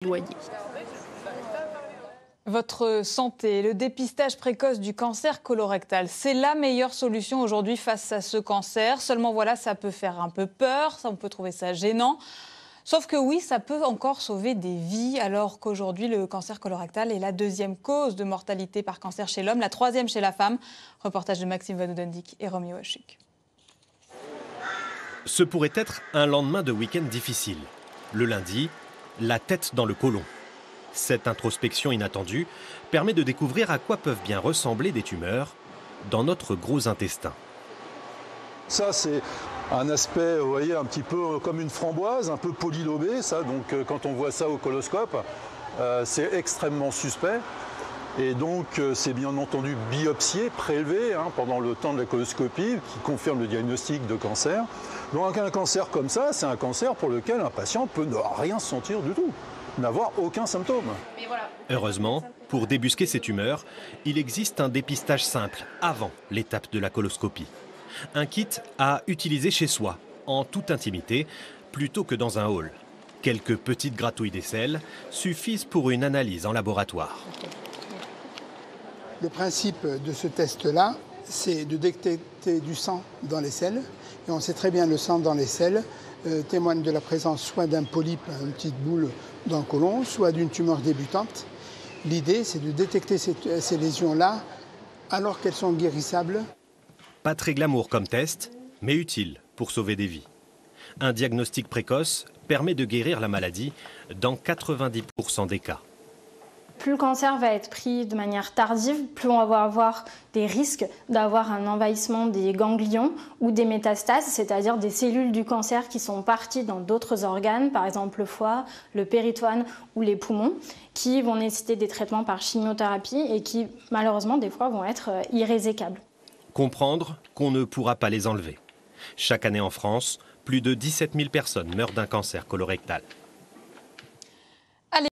éloigné. Votre santé, le dépistage précoce du cancer colorectal, c'est la meilleure solution aujourd'hui face à ce cancer. Seulement voilà, ça peut faire un peu peur, on peut trouver ça gênant. Sauf que oui, ça peut encore sauver des vies, alors qu'aujourd'hui, le cancer colorectal est la deuxième cause de mortalité par cancer chez l'homme, la troisième chez la femme. Reportage de Maxime Van Oudendijk et Romy Wachuk. Ce pourrait être un lendemain de week-end difficile. Le lundi, la tête dans le côlon. Cette introspection inattendue permet de découvrir à quoi peuvent bien ressembler des tumeurs dans notre gros intestin. Ça, c'est un aspect, vous voyez, un petit peu comme une framboise, un peu polylobé, ça. Donc, quand on voit ça au coloscope, c'est extrêmement suspect. Et donc, c'est bien entendu biopsié, prélevé pendant le temps de la coloscopie, qui confirme le diagnostic de cancer. Donc, un cancer comme ça, c'est un cancer pour lequel un patient peut ne rien sentir du tout, n'avoir aucun symptôme. Heureusement, pour débusquer ces tumeurs, il existe un dépistage simple avant l'étape de la coloscopie. Un kit à utiliser chez soi, en toute intimité, plutôt que dans un hall. Quelques petites gratouilles d'aisselle suffisent pour une analyse en laboratoire. Le principe de ce test-là, c'est de détecter du sang dans les selles. Et on sait très bien le sang dans les selles témoigne de la présence soit d'un polype, une petite boule dans le côlon, soit d'une tumeur débutante. L'idée, c'est de détecter ces lésions-là alors qu'elles sont guérissables. Pas très glamour comme test, mais utile pour sauver des vies. Un diagnostic précoce permet de guérir la maladie dans 90% des cas. Plus le cancer va être pris de manière tardive, plus on va avoir des risques d'avoir un envahissement des ganglions ou des métastases, c'est-à-dire des cellules du cancer qui sont parties dans d'autres organes, par exemple le foie, le péritoine ou les poumons, qui vont nécessiter des traitements par chimiothérapie et qui, malheureusement, des fois vont être irrésécables. Comprendre qu'on ne pourra pas les enlever. Chaque année en France, plus de 17 000 personnes meurent d'un cancer colorectal.